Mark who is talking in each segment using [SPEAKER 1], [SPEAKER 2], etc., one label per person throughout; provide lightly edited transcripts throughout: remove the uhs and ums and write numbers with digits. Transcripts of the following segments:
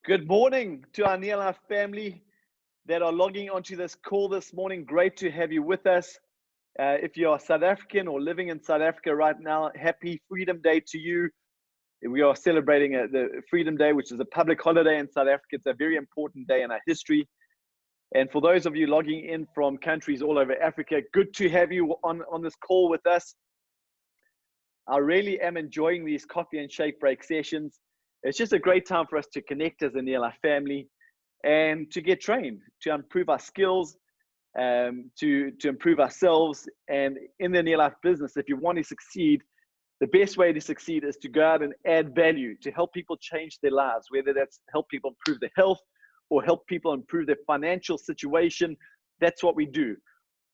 [SPEAKER 1] Good morning to our Near Life family that are logging onto this call this morning. Great to have you with us. If you are South African or living in South Africa right now, happy Freedom Day to you. We are celebrating the Freedom Day, which is a public holiday in South Africa. It's a very important day in our history. And for those of you logging in from countries all over Africa, good to have you on this call with us. I really am enjoying these coffee and shake break sessions. It's just a great time for us to connect as a Near Life family and to get trained, to improve our skills, to improve ourselves. And in the Near Life business, if you want to succeed, the best way to succeed is to go out and add value, to help people change their lives, whether that's help people improve their health or help people improve their financial situation. That's what we do.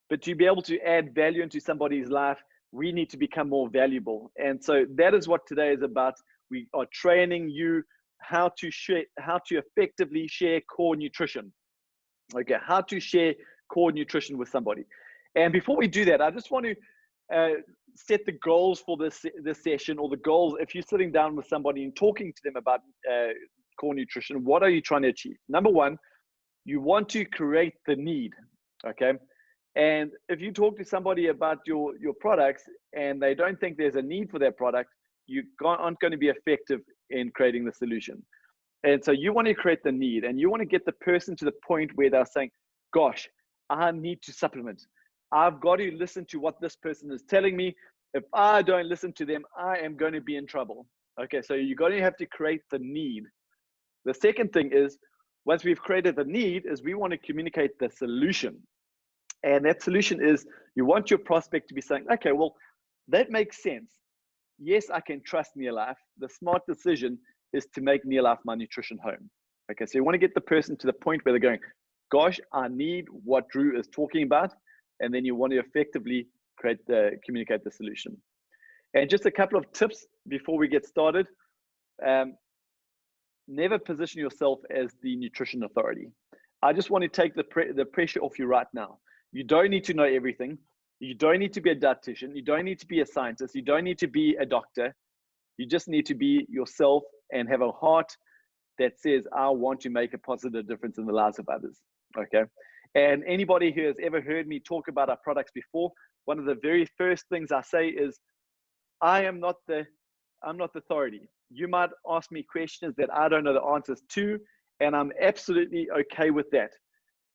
[SPEAKER 1] But to be able to add value into somebody's life, we need to become more valuable. And so that is what today is about. We are training you how to effectively share core nutrition. Okay, how to share core nutrition with somebody. And before we do that, I just want to set the goals for this session, or the goals. If you're sitting down with somebody and talking to them about core nutrition, what are you trying to achieve? Number one, you want to create the need. Okay. And if you talk to somebody about your products and they don't think there's a need for that product, you aren't going to be effective in creating the solution. And so you want to create the need, and you want to get the person to the point where they're saying, gosh, I need to supplement. I've got to listen to what this person is telling me. If I don't listen to them, I am going to be in trouble. Okay, so you're going to have to create the need. The second thing is, once we've created the need, is we want to communicate the solution. And that solution is, you want your prospect to be saying, okay, well, that makes sense. Yes, I can trust Near Life. The smart decision is to make Near Life my nutrition home. Okay, so you want to get the person to the point where they're going, gosh, I need what Drew is talking about. And then you want to effectively communicate the solution. And just a couple of tips before we get started. Never position yourself as the nutrition authority. I just want to take the pressure off you right now. You don't need to know everything. You don't need to be a dietitian. You don't need to be a scientist. You don't need to be a doctor. You just need to be yourself and have a heart that says, I want to make a positive difference in the lives of others. Okay. And anybody who has ever heard me talk about our products before, one of the very first things I say is, I'm not the authority. You might ask me questions that I don't know the answers to, and I'm absolutely okay with that.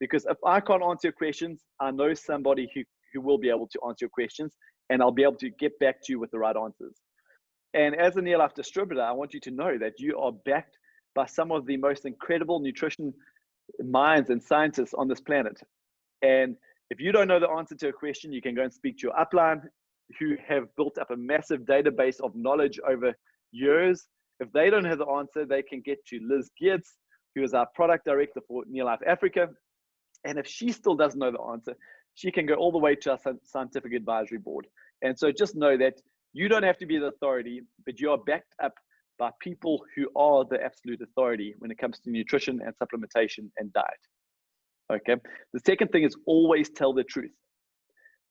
[SPEAKER 1] Because if I can't answer your questions, I know somebody who will be able to answer your questions, and I'll be able to get back to you with the right answers. And as a Near Life distributor, I want you to know that you are backed by some of the most incredible nutrition minds and scientists on this planet. And if you don't know the answer to a question, you can go and speak to your upline, who have built up a massive database of knowledge over years. If they don't have the answer, they can get to Liz Geertz, who is our product director for Near Life Africa. And if she still doesn't know the answer, she can go all the way to our scientific advisory board. And so just know that you don't have to be the authority, but you are backed up by people who are the absolute authority when it comes to nutrition and supplementation and diet. Okay. The second thing is, always tell the truth.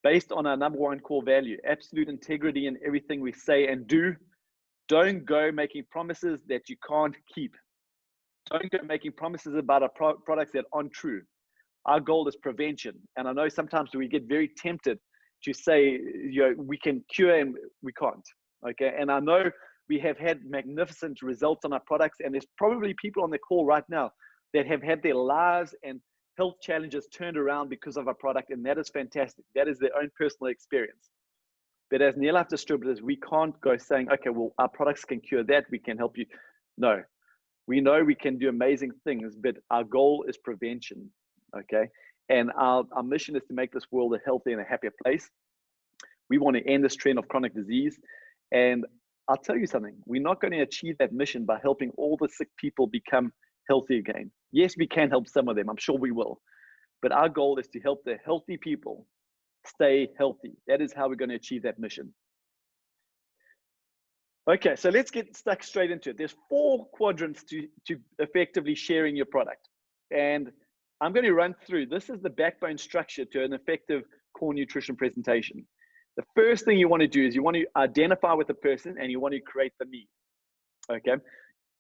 [SPEAKER 1] Based on our number one core value, absolute integrity in everything we say and do. Don't go making promises that you can't keep. Don't go making promises about our products that aren't true. Our goal is prevention. And I know sometimes we get very tempted to say, we can cure, and we can't. Okay. And I know we have had magnificent results on our products, and there's probably people on the call right now that have had their lives and health challenges turned around because of our product. And that is fantastic. That is their own personal experience. But as Near Life distributors, we can't go saying, okay, well, our products can cure that, we can help you. No, we know we can do amazing things, but our goal is prevention. Okay. And our mission is to make this world a healthier and a happier place. We want to end this trend of chronic disease. And I'll tell you something, we're not going to achieve that mission by helping all the sick people become healthy again. Yes, we can help some of them. I'm sure we will. But our goal is to help the healthy people stay healthy. That is how we're going to achieve that mission. Okay, so let's get stuck straight into it. There's 4 quadrants to effectively sharing your product. And I'm going to run through. This is the backbone structure to an effective core nutrition presentation. The first thing you want to do is you want to identify with the person, and you want to create the need. Okay.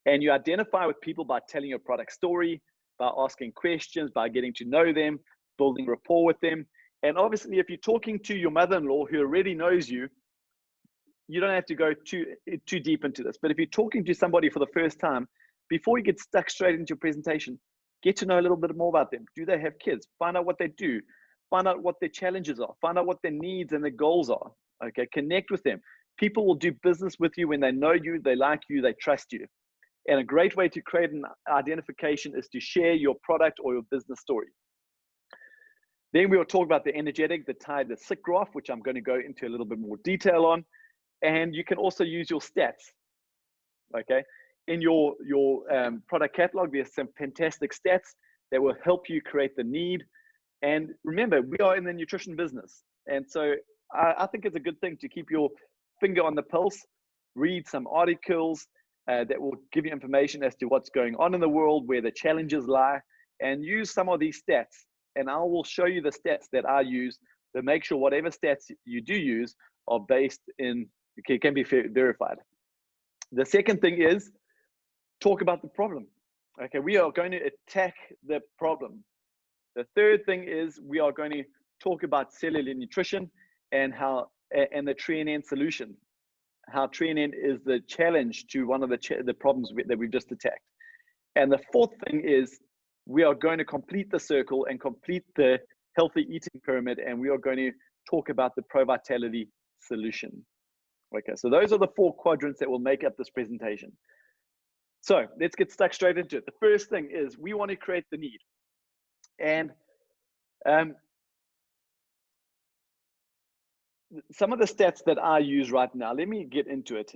[SPEAKER 1] And you identify with people by telling your product story, by asking questions, by getting to know them, building rapport with them. And obviously, if you're talking to your mother-in-law who already knows you, you don't have to go too deep into this. But if you're talking to somebody for the first time, before you get stuck straight into your presentation, get to know a little bit more about them. Do they have kids? Find out what they do. Find out what their challenges are. Find out what their needs and their goals are. Okay, connect with them. People will do business with you when they know you, they like you, they trust you. And a great way to create an identification is to share your product or your business story. Then we will talk about the energetic, the tide, the sick graph, which I'm going to go into a little bit more detail on. And you can also use your stats. Okay, in your product catalog, there's some fantastic stats that will help you create the need. And remember, we are in the nutrition business. And so I think it's a good thing to keep your finger on the pulse, read some articles that will give you information as to what's going on in the world, where the challenges lie, and use some of these stats. And I will show you the stats that I use to make sure whatever stats you do use are based in, can be verified. The second thing is talk about the problem. Okay, we are going to attack the problem. The third thing is we are going to talk about cellular nutrition and how, and the TreeNN solution, how TreeNN is the challenge to one of the problems that we've just attacked. And the fourth thing is we are going to complete the circle and complete the healthy eating pyramid, and we are going to talk about the Pro Vitality solution. Okay, so those are the 4 quadrants that will make up this presentation. So let's get stuck straight into it. The first thing is we want to create the need. And some of the stats that I use right now, let me get into it.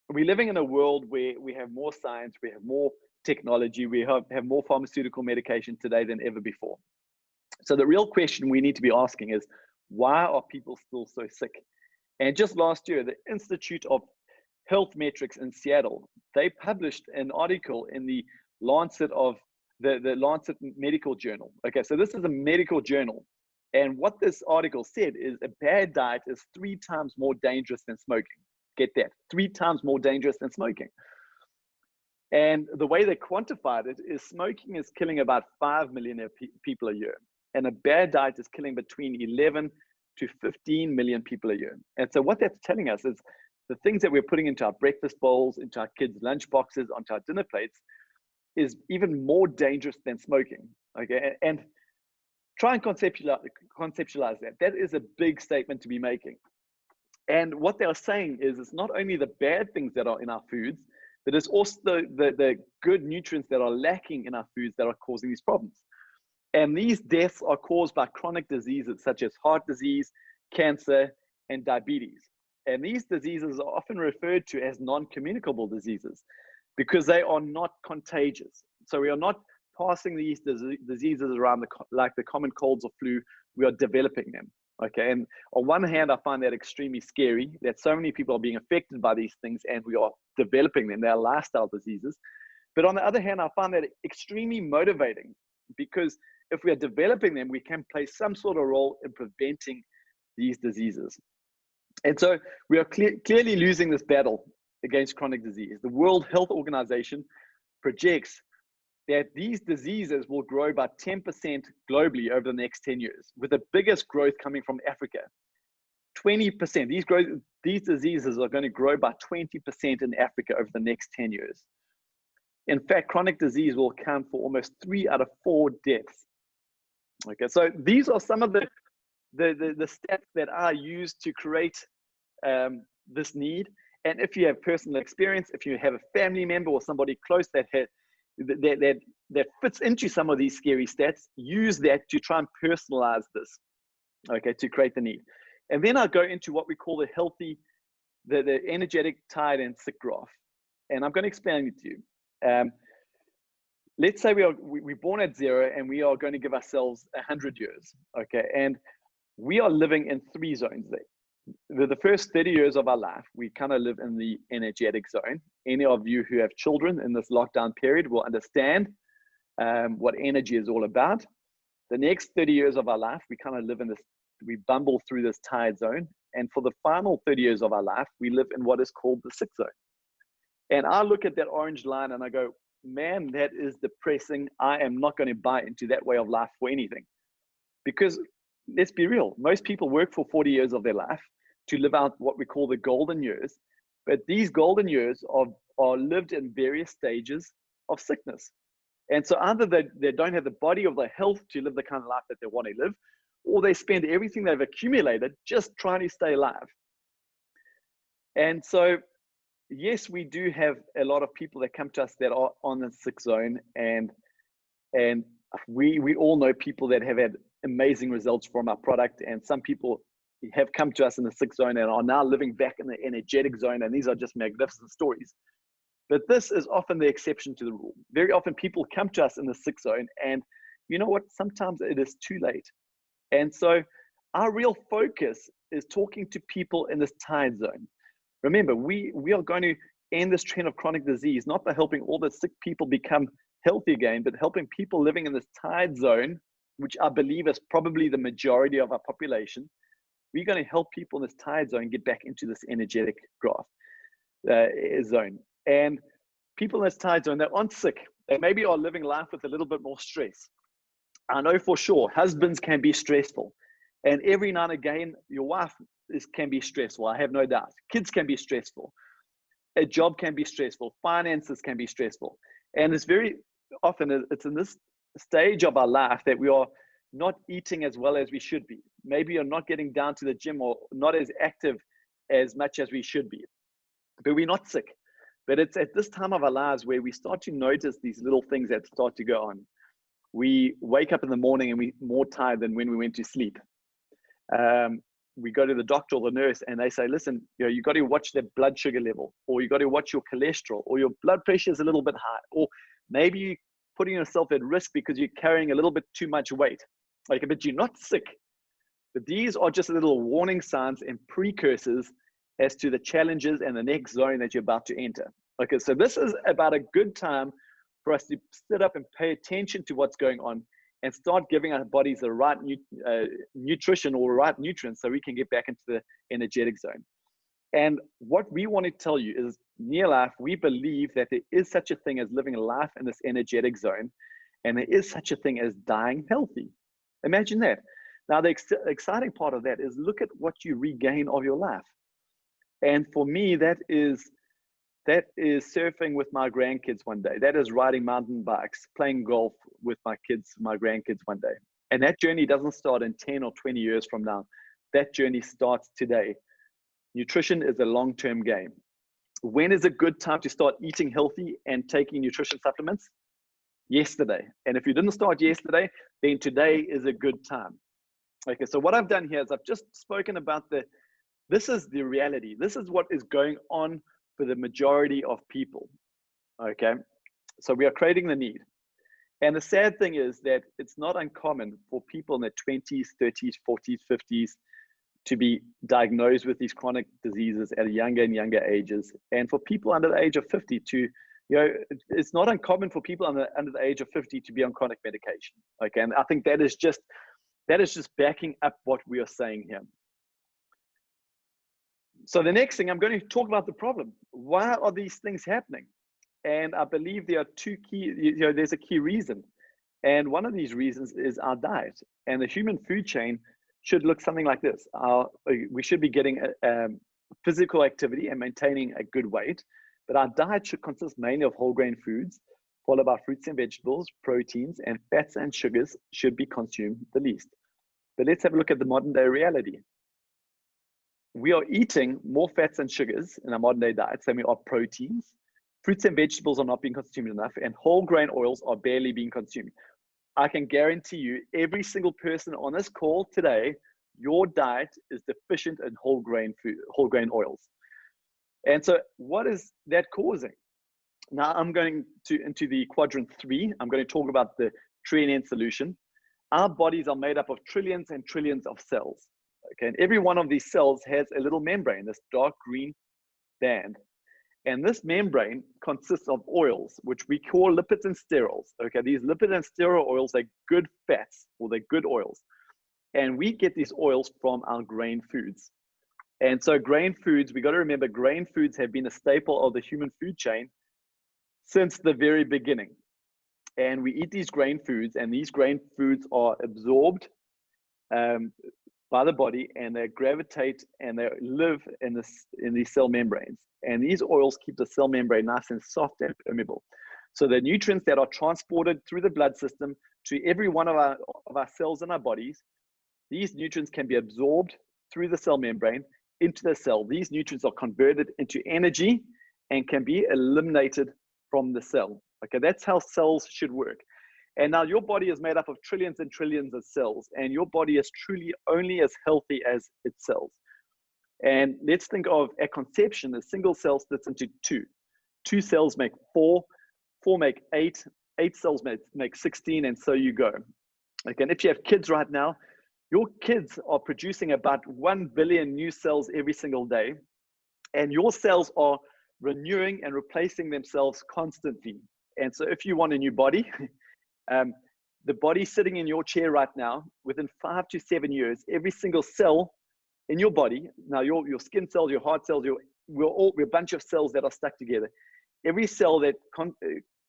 [SPEAKER 1] We're living in a world where we have more science, we have more technology, we have more pharmaceutical medication today than ever before. So the real question we need to be asking is, why are people still so sick? And just last year, the Institute of Health Metrics in Seattle, they published an article in the Lancet of the Lancet Medical Journal. Okay, so this is a medical journal. And what this article said is a bad diet is 3 times more dangerous than smoking. Get that, 3 times more dangerous than smoking. And the way they quantified it is smoking is killing about 5 million people a year. And a bad diet is killing between 11 to 15 million people a year. And so what that's telling us is the things that we're putting into our breakfast bowls, into our kids' lunch boxes, onto our dinner plates is even more dangerous than smoking. Okay, and try and conceptualize that. That is a big statement to be making. And what they are saying is it's not only the bad things that are in our foods, but it's also the good nutrients that are lacking in our foods that are causing these problems. And these deaths are caused by chronic diseases such as heart disease, cancer, and diabetes. And these diseases are often referred to as non-communicable diseases because they are not contagious. So we are not passing these diseases around like the common colds or flu, we are developing them. Okay, and on one hand, I find that extremely scary that so many people are being affected by these things and we are developing them. They are lifestyle diseases. But on the other hand, I find that extremely motivating because if we are developing them, we can play some sort of role in preventing these diseases. And so we are clearly losing this battle against chronic disease. The World Health Organization projects that these diseases will grow by 10% globally over the next 10 years, with the biggest growth coming from Africa. 20%, these diseases are going to grow by 20% in Africa over the next 10 years. In fact, chronic disease will account for almost 3 out of 4 deaths. Okay, so these are some of the stats that are used to create this need. And if you have personal experience, if you have a family member or somebody close that fits into some of these scary stats, use that to try and personalize this, okay, to create the need. And then I'll go into what we call the healthy, the energetic, tide, and sick graph. And I'm going to explain it to you. Let's say we're born at 0 and we are going to give ourselves 100 years, okay? And we are living in 3 zones there. The first 30 years of our life, we kind of live in the energetic zone. Any of you who have children in this lockdown period will understand what energy is all about. The next 30 years of our life, we kind of live in this, we bumble through this tide zone. And for the final 30 years of our life, we live in what is called the sick zone. And I look at that orange line and I go, man, that is depressing. I am not going to buy into that way of life for anything. Because let's be real, most people work for 40 years of their life to live out what we call the golden years. But these golden years are lived in various stages of sickness. And so either they don't have the body or the health to live the kind of life that they want to live, or they spend everything they've accumulated just trying to stay alive. And so, yes, we do have a lot of people that come to us that are on the sick zone, and we all know people that have had amazing results from our product, and some people have come to us in the sick zone and are now living back in the energetic zone, and these are just magnificent stories. But this is often the exception to the rule. Very often people come to us in the sick zone, and you know what? Sometimes it is too late. And so our real focus is talking to people in this tired zone. Remember, we are going to end this trend of chronic disease, not by helping all the sick people become healthy again, but helping people living in this tired zone, which I believe is probably the majority of our population. We're going to help people in this tired zone get back into this energetic graph zone. And people in this tired zone, they aren't sick. They maybe are living life with a little bit more stress. I know for sure husbands can be stressful. And every now and again, your wife can be stressful. I have no doubt. Kids can be stressful. A job can be stressful. Finances can be stressful. And it's very often, it's in this stage of our life that we are not eating as well as we should be. Maybe you're not getting down to the gym or not as active as much as we should be. But we're not sick. But it's at this time of our lives where we start to notice these little things that start to go on. We wake up in the morning and we're more tired than when we went to sleep. We go to the doctor or the nurse and they say, listen, you got to watch the blood sugar level, or you got to watch your cholesterol, or your blood pressure is a little bit high, or maybe you're putting yourself at risk because you're carrying a little bit too much weight. Like, but you're not sick. But these are just little warning signs and precursors as to the challenges and the next zone that you're about to enter. Okay, so this is about a good time for us to sit up and pay attention to what's going on and start giving our bodies the right nutrition or right nutrients so we can get back into the energetic zone. And what we want to tell you is, near life, we believe that there is such a thing as living a life in this energetic zone, and there is such a thing as dying healthy. Imagine that. Now, the exciting part of that is look at what you regain of your life. And for me, that is surfing with my grandkids one day. That is riding mountain bikes, playing golf with my kids, my grandkids one day. And that journey doesn't start in 10 or 20 years from now. That journey starts today. Nutrition is a long-term game. When is a good time to start eating healthy and taking nutrition supplements? Yesterday. And if you didn't start yesterday, then today is a good time. Okay, so what I've done here is I've just spoken about this is the reality. This is what is going on for the majority of people. Okay, so we are creating the need. And the sad thing is that it's not uncommon for people in their 20s, 30s, 40s, 50s to be diagnosed with these chronic diseases at younger and younger ages. And for people under the age of 50 to, it's not uncommon for people under the age of 50 to be on chronic medication. Okay, and I think that is just backing up what we are saying here. So the next thing, I'm going to talk about the problem. Why are these things happening? And I believe there are two key, there's a key reason. And one of these reasons is our diet. And the human food chain should look something like this. We should be getting physical activity and maintaining a good weight. But our diet should consist mainly of whole grain foods, followed by fruits and vegetables, proteins, and fats and sugars should be consumed the least. But let's have a look at the modern day reality. We are eating more fats and sugars in our modern day diets than we are proteins. Fruits and vegetables are not being consumed enough, and whole grain oils are barely being consumed. I can guarantee you, every single person on this call today, your diet is deficient in whole grain food, whole grain oils. And so what is that causing? Now I'm going into the quadrant 3. I'm going to talk about the trillion solution. Our bodies are made up of trillions and trillions of cells. Okay, and every one of these cells has a little membrane, this dark green band. And this membrane consists of oils, which we call lipids and sterols. Okay, these lipid and sterol oils are good fats, or they're good oils. And we get these oils from our grain foods. And so grain foods, we got to remember, grain foods have been a staple of the human food chain since the very beginning. And we eat these grain foods, and these grain foods are absorbed by the body, and they gravitate and they live in these cell membranes. And these oils keep the cell membrane nice and soft and permeable. So the nutrients that are transported through the blood system to every one of our cells in our bodies, these nutrients can be absorbed through the cell membrane into the cell. These nutrients are converted into energy and can be eliminated from the cell. Okay, that's how cells should work. And now your body is made up of trillions and trillions of cells, and your body is truly only as healthy as its cells. And let's think of, at conception, a single cell splits into two. Two cells make four, four make eight, eight cells make 16, and so you go. Okay, and if you have kids right now, your kids are producing about 1 billion new cells every single day, and your cells are renewing and replacing themselves constantly. And so if you want a new body, the body sitting in your chair right now, within 5 to 7 years, every single cell in your body, now your skin cells, your heart cells, we're a bunch of cells that are stuck together. Every cell that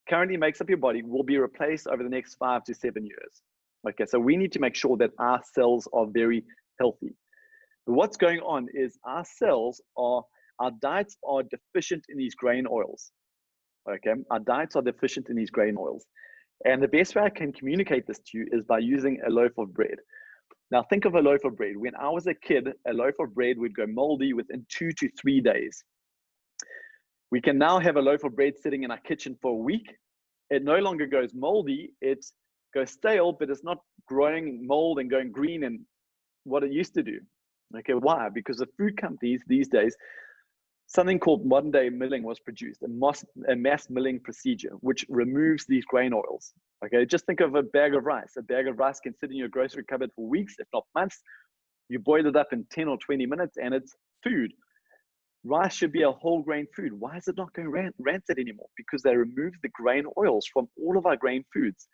[SPEAKER 1] currently makes up your body will be replaced over the next 5 to 7 years. Okay, so we need to make sure that our cells are very healthy. But what's going on is our diets are deficient in these grain oils. Okay, our diets are deficient in these grain oils. And the best way I can communicate this to you is by using a loaf of bread. Now think of a loaf of bread. When I was a kid, a loaf of bread would go moldy within 2 to 3 days. We can now have a loaf of bread sitting in our kitchen for a week. It no longer goes moldy, it goes stale, but it's not growing mold and going green and what it used to do. Okay, why? Because the food companies these days, something called modern day milling was produced, a mass milling procedure, which removes these grain oils. Okay, just think of a bag of rice. A bag of rice can sit in your grocery cupboard for weeks, if not months. You boil it up in 10 or 20 minutes and it's food. Rice should be a whole grain food. Why is it not going rancid anymore? Because they remove the grain oils from all of our grain foods.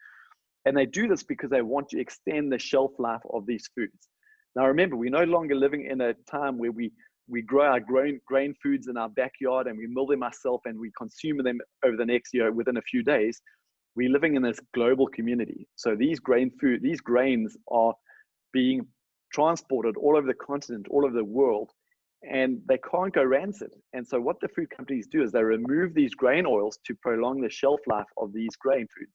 [SPEAKER 1] And they do this because they want to extend the shelf life of these foods. Now remember, we're no longer living in a time where we grow our grain foods in our backyard and we mill them ourselves and we consume them over the next year within a few days. We're living in this global community. So these grains are being transported all over the continent, all over the world, and they can't go rancid. And so what the food companies do is they remove these grain oils to prolong the shelf life of these grain foods.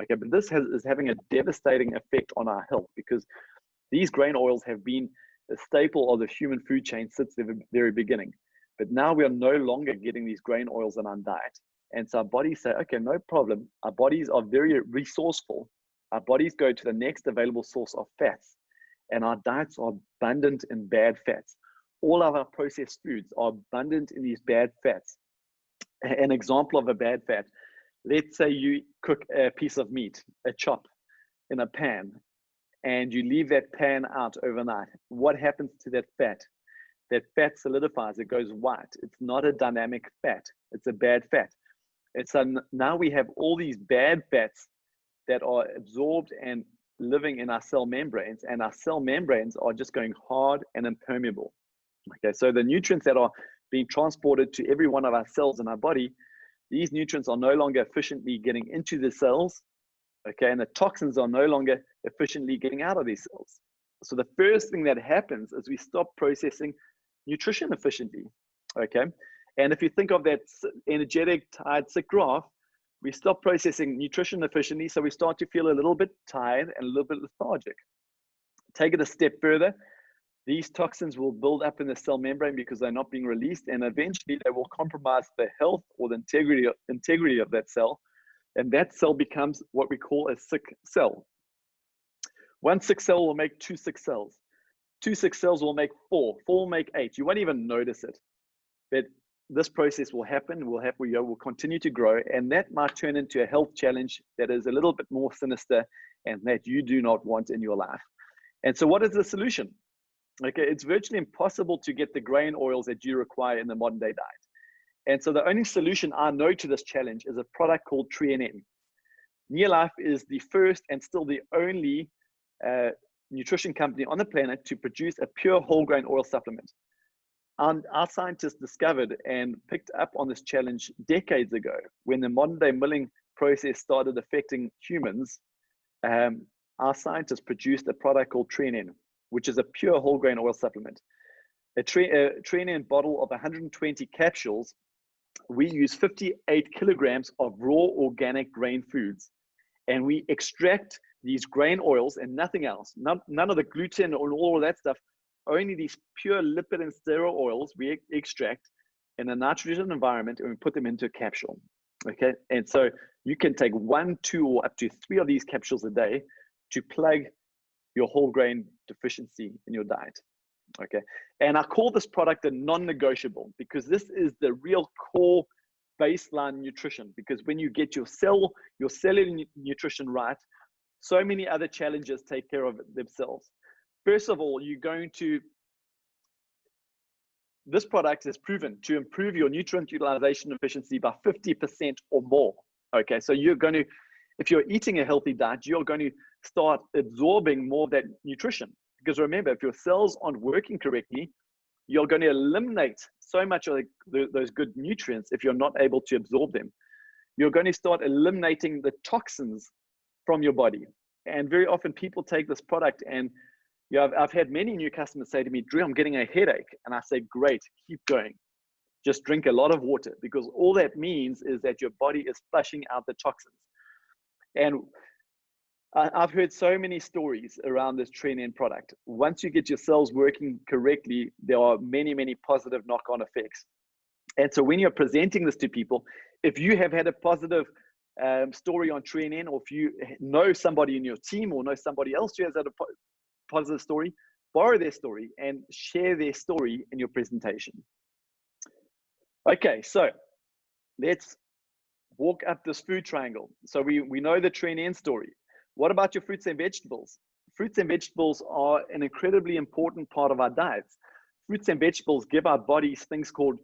[SPEAKER 1] Okay, but this is having a devastating effect on our health because these grain oils have been a staple of the human food chain since the very beginning. But now we are no longer getting these grain oils in our diet. And so our bodies say, okay, no problem. Our bodies are very resourceful. Our bodies go to the next available source of fats. And our diets are abundant in bad fats. All of our processed foods are abundant in these bad fats. An example of a bad fat, let's say you cook a piece of meat, a chop, in a pan, and you leave that pan out overnight. What happens to that fat? That fat solidifies, it goes white. It's not a dynamic fat, it's a bad fat. And so now we have all these bad fats that are absorbed and living in our cell membranes, and our cell membranes are just going hard and impermeable. Okay, so the nutrients that are being transported to every one of our cells in our body, these nutrients are no longer efficiently getting into the cells, okay, and the toxins are no longer efficiently getting out of these cells. So the first thing that happens is we stop processing nutrition efficiently, okay? And if you think of that energetic, tired, sick graph, we stop processing nutrition efficiently, so we start to feel a little bit tired and a little bit lethargic. Take it a step further, these toxins will build up in the cell membrane because they're not being released, and eventually they will compromise the health or the integrity of that cell, and that cell becomes what we call a sick cell. One sick cell will make 2 sick cells. 2 sick cells will make 4. 4 will make 8. You won't even notice it. But this process will happen, will continue to grow, and that might turn into a health challenge that is a little bit more sinister and that you do not want in your life. And so what is the solution? Okay, it's virtually impossible to get the grain oils that you require in the modern day diet. And so the only solution I know to this challenge is a product called TreeNM. Neolife is the first and still the only nutrition company on the planet to produce a pure whole grain oil supplement. our scientists discovered and picked up on this challenge decades ago when the modern day milling process started affecting humans. Our scientists produced a product called Trenin, which is a pure whole grain oil supplement. A Trenin bottle of 120 capsules, we use 58 kilograms of raw organic grain foods, and we extract these grain oils and nothing else, none of the gluten or all of that stuff, only these pure lipid and steroid oils we extract in a nitrogen environment, and we put them into a capsule. Okay, and so you can take 1, 2, or up to 3 of these capsules a day to plug your whole grain deficiency in your diet. Okay, and I call this product a non-negotiable because this is the real core baseline nutrition. Because when you get your cellular nutrition right, so many other challenges take care of themselves. First of all, this product is proven to improve your nutrient utilization efficiency by 50% or more. Okay, so if you're eating a healthy diet, you're going to start absorbing more of that nutrition. Because remember, if your cells aren't working correctly, you're going to eliminate so much of those good nutrients if you're not able to absorb them. You're going to start eliminating the toxins from your body. And very often people take this product, and I've had many new customers say to me, Drew, I'm getting a headache. And I say, great, keep going. Just drink a lot of water, because all that means is that your body is flushing out the toxins. And I've heard so many stories around this Trenin product. Once you get your cells working correctly, there are many, many positive knock-on effects. And so when you're presenting this to people, if you have had a positive story on Trenin, or if you know somebody in your team or know somebody else who has had a positive story, borrow their story and share their story in your presentation. Okay, so let's walk up this food triangle. So we know the Trenin story. What about your fruits and vegetables? Fruits and vegetables are an incredibly important part of our diets. Fruits and vegetables give our bodies things called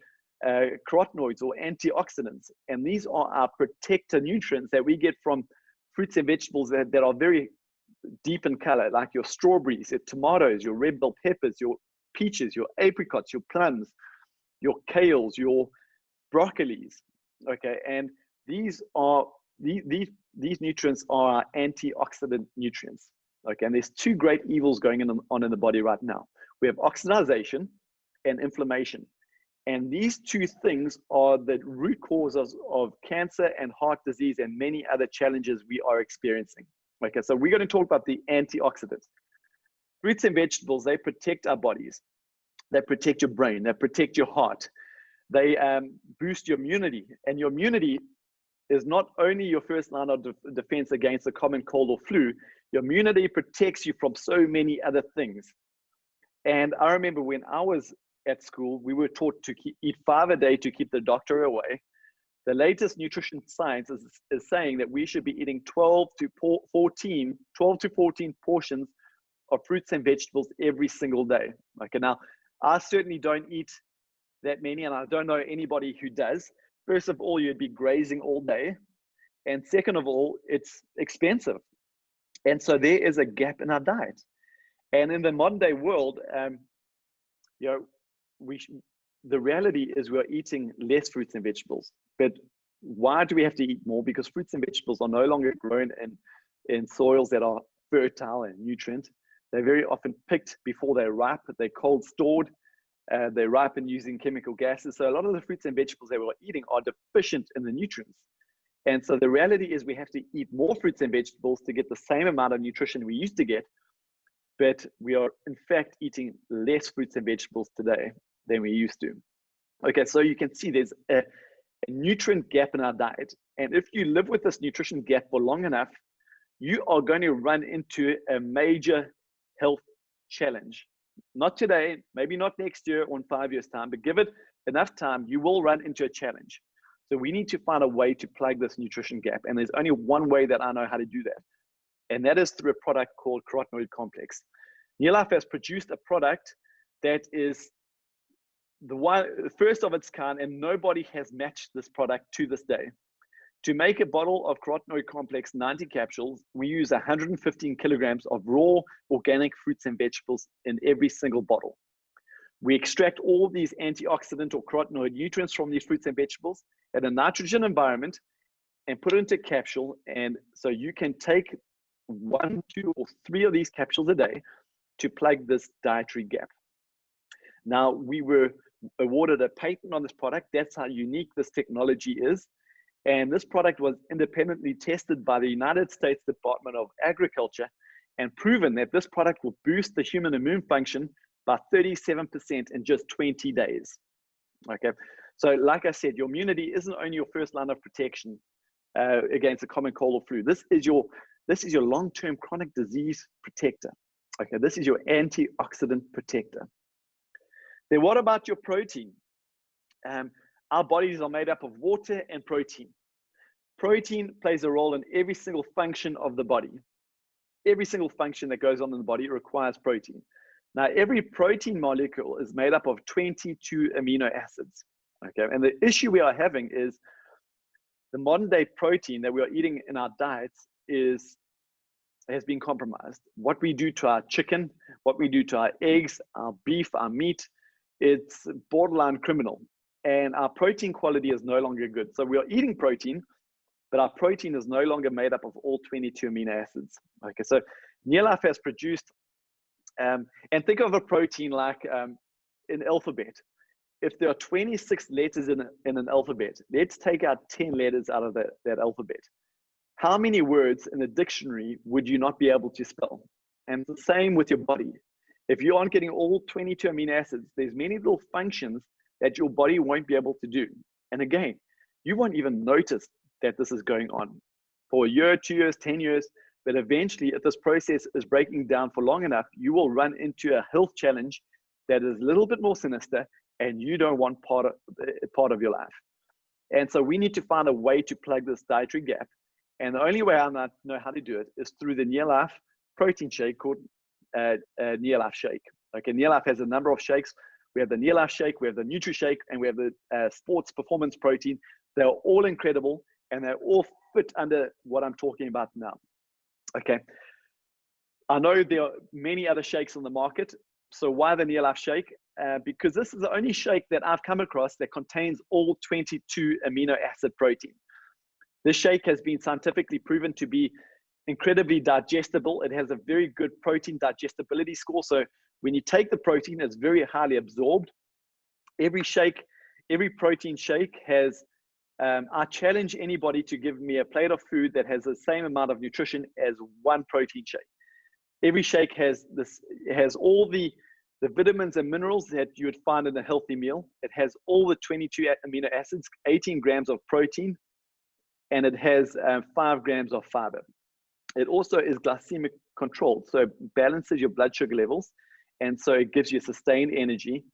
[SPEAKER 1] carotenoids or antioxidants. And these are our protector nutrients that we get from fruits and vegetables that are very deep in color, like your strawberries, your tomatoes, your red bell peppers, your peaches, your apricots, your plums, your kales, your broccolis. Okay, and these nutrients are antioxidant nutrients. Okay, and there's 2 great evils going on in the body right now. We have oxidation and inflammation. And these 2 things are the root causes of cancer and heart disease and many other challenges we are experiencing. Okay, so we're going to talk about the antioxidants. Fruits and vegetables, they protect our bodies. They protect your brain. They protect your heart. They boost your immunity. And your immunity is not only your first line of defense against a common cold or flu. Your immunity protects you from so many other things. And I remember when I was at school, we were taught to eat 5 a day to keep the doctor away. The latest nutrition science is saying that we should be eating 12 to 14 portions of fruits and vegetables every single day. Okay, now I certainly don't eat that many, and I don't know anybody who does. First of all, you'd be grazing all day. And second of all, it's expensive. And so there is a gap in our diet. And in the modern day world, the reality is we're eating less fruits and vegetables. But why do we have to eat more? Because fruits and vegetables are no longer grown in soils that are fertile and nutrient. They're very often picked before they're ripe. They're cold stored. They ripen using chemical gases. So a lot of the fruits and vegetables that we're eating are deficient in the nutrients. And so the reality is we have to eat more fruits and vegetables to get the same amount of nutrition we used to get. But we are in fact eating less fruits and vegetables today than we used to. Okay, so you can see there's a nutrient gap in our diet. And if you live with this nutrition gap for long enough, you are going to run into a major health challenge. Not today, maybe not next year or in 5 years' time, but give it enough time, you will run into a challenge. So we need to find a way to plug this nutrition gap. And there's only one way that I know how to do that. And that is through a product called carotenoid complex. Neolife has produced a product that is the first of its kind, and nobody has matched this product to this day. To make a bottle of carotenoid complex 90 capsules, we use 115 kilograms of raw organic fruits and vegetables in every single bottle. We extract all these antioxidant or carotenoid nutrients from these fruits and vegetables in a nitrogen environment and put it into a capsule. And so you can take 1, 2, or 3 of these capsules a day to plug this dietary gap. Now, we were awarded a patent on this product. That's how unique this technology is. And this product was independently tested by the United States Department of Agriculture and proven that this product will boost the human immune function by 37% in just 20 days. Okay, so like I said, your immunity isn't only your first line of protection against a common cold or flu. This is your long-term chronic disease protector. Okay, this is your antioxidant protector. Then what about your protein? Our bodies are made up of water and protein. Protein plays a role in every single function of the body. Every single function that goes on in the body requires protein. Now, every protein molecule is made up of 22 amino acids. Okay, and the issue we are having is the modern day protein that we are eating in our diets has been compromised. What we do to our chicken, what we do to our eggs, our beef, our meat, it's borderline criminal. And our protein quality is no longer good. So we are eating protein, but our protein is no longer made up of all 22 amino acids. Okay, so Neolife has produced, and think of a protein like an alphabet. If there are 26 letters in an alphabet, let's take out 10 letters out of that alphabet. How many words in a dictionary would you not be able to spell? And the same with your body. If you aren't getting all 22 amino acids, there's many little functions that your body won't be able to do. And again, you won't even notice that this is going on for a year, 2 years, 10 years. But eventually, if this process is breaking down for long enough, you will run into a health challenge that is a little bit more sinister, and you don't want part of your life. And so we need to find a way to plug this dietary gap. And the only way I know how to do it is through the Neolife protein shake called Neolife Shake. Okay, Neolife has a number of shakes. We have the Neolife Shake, we have the Nutri Shake, and we have the Sports Performance Protein. They're all incredible, and they're all fit under what I'm talking about now. Okay, I know there are many other shakes on the market. So why the Neolife Shake? Because this is the only shake that I've come across that contains all 22 amino acid protein. This shake has been scientifically proven to be incredibly digestible. It has a very good protein digestibility score. So when you take the protein, it's very highly absorbed. Every protein shake has, I challenge anybody to give me a plate of food that has the same amount of nutrition as one protein shake. Every shake has all the vitamins and minerals that you would find in a healthy meal. It has all the 22 amino acids, 18 grams of protein, and it has 5 grams of fiber. It also is glycemic controlled, so it balances your blood sugar levels, and so it gives you sustained energy.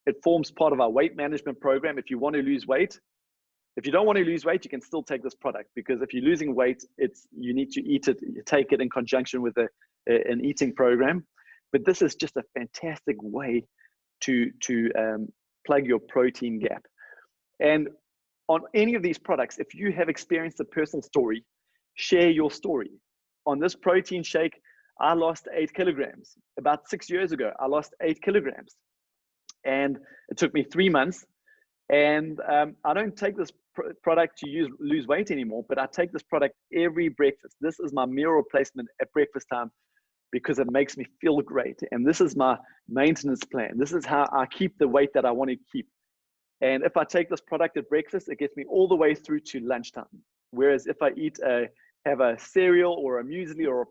[SPEAKER 1] It forms part of our weight management program. If you want to lose weight, if you don't want to lose weight, you can still take this product, because if you're losing weight, you need to eat it, you take it in conjunction with an eating program. But this is just a fantastic way to plug your protein gap. And on any of these products, if you have experienced a personal story, share your story. On this protein shake, I lost 8 kilograms. About 6 years ago, I lost 8 kilograms. And it took me 3 months. And I don't take this product to lose weight anymore, but I take this product every breakfast. This is my meal replacement at breakfast time, because it makes me feel great. And this is my maintenance plan. This is how I keep the weight that I want to keep. And if I take this product at breakfast, it gets me all the way through to lunchtime. Whereas if I have a cereal or a muesli or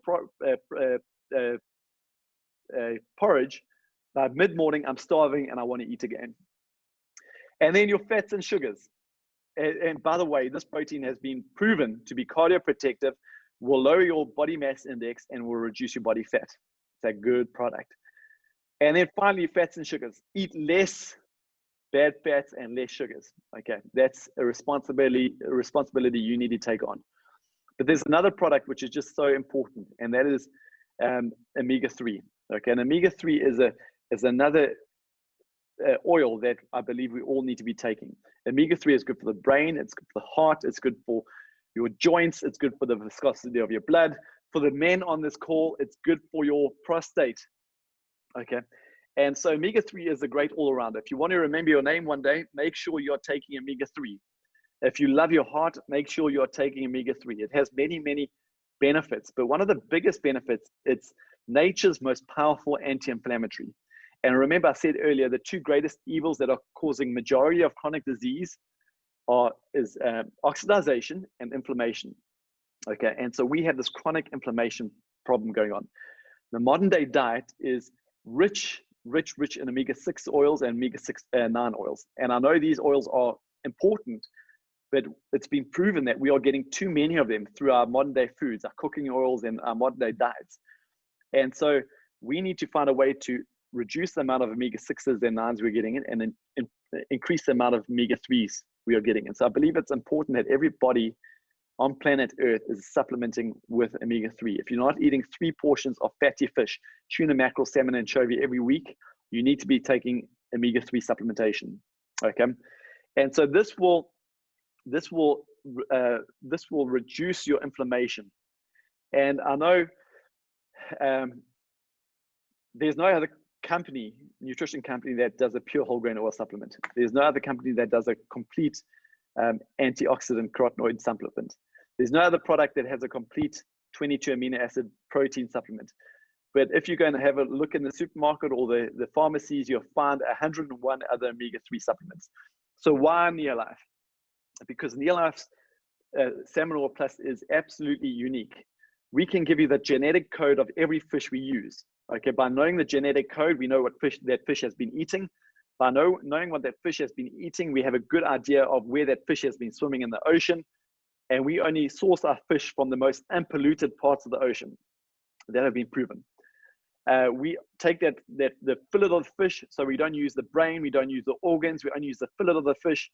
[SPEAKER 1] a porridge, by mid-morning, I'm starving and I want to eat again. And then your fats and sugars. And by the way, this protein has been proven to be cardioprotective, will lower your body mass index, and will reduce your body fat. It's a good product. And then finally, fats and sugars. Eat less bad fats and less sugars. Okay, that's a responsibility you need to take on. But there's another product which is just so important, and that is omega-3. Okay, and omega-3 is another oil that I believe we all need to be taking. Omega-3 is good for the brain, it's good for the heart, it's good for your joints, it's good for the viscosity of your blood. For the men on this call, it's good for your prostate. Okay, And so omega-3 is a great all-arounder. If you want to remember your name one day, make sure you're taking omega-3. If you love your heart, make sure you're taking omega-3. It has many, many benefits, but one of the biggest benefits, it's nature's most powerful anti-inflammatory. And remember, I said earlier, the two greatest evils that are causing majority of chronic disease is oxidation and inflammation. Okay, and so we have this chronic inflammation problem going on. The modern day diet is rich in omega-6 oils and omega-9 oils. And I know these oils are important, but it's been proven that we are getting too many of them through our modern day foods, our cooking oils and our modern day diets. And so we need to find a way to reduce the amount of omega-6s and 9s we're getting in, and then increase the amount of omega-3s we are getting. And so I believe it's important that everybody on planet Earth is supplementing with omega-3. If you're not eating 3 portions of fatty fish, tuna, mackerel, salmon, anchovy every week, you need to be taking omega-3 supplementation. Okay, and so this will reduce your inflammation. And I know there's no other nutrition company that does a pure whole grain oil supplement. There's no other company that does a complete antioxidant carotenoid supplement. There's no other product that has a complete 22 amino acid protein supplement. But if you're going to have a look in the supermarket or the pharmacies, you'll find 101 other omega-3 supplements. So why Neolife? Because Neolife's Salmon Oil Plus is absolutely unique. We can give you the genetic code of every fish we use. Okay, by knowing the genetic code, we know what fish that fish has been eating. By knowing what that fish has been eating, we have a good idea of where that fish has been swimming in the ocean. And we only source our fish from the most unpolluted parts of the ocean that have been proven. We take the fillet of the fish, so we don't use the brain, we don't use the organs, we only use the fillet of the fish.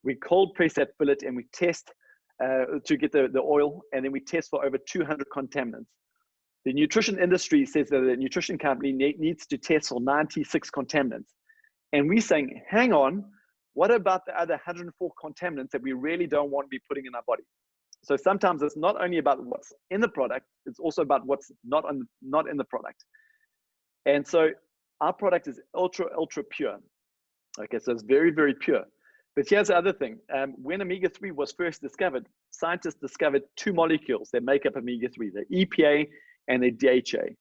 [SPEAKER 1] We cold press that fillet and we test to get the oil, and then we test for over 200 contaminants. The nutrition industry says that the nutrition company needs to test for 96 contaminants. And we're saying, hang on, what about the other 104 contaminants that we really don't want to be putting in our body? So sometimes it's not only about what's in the product, it's also about what's not in the product. And so our product is ultra pure. Okay, so it's very, very pure. But here's the other thing. When omega-3 was first discovered, scientists discovered 2 molecules that make up omega-3, the EPA and the DHA.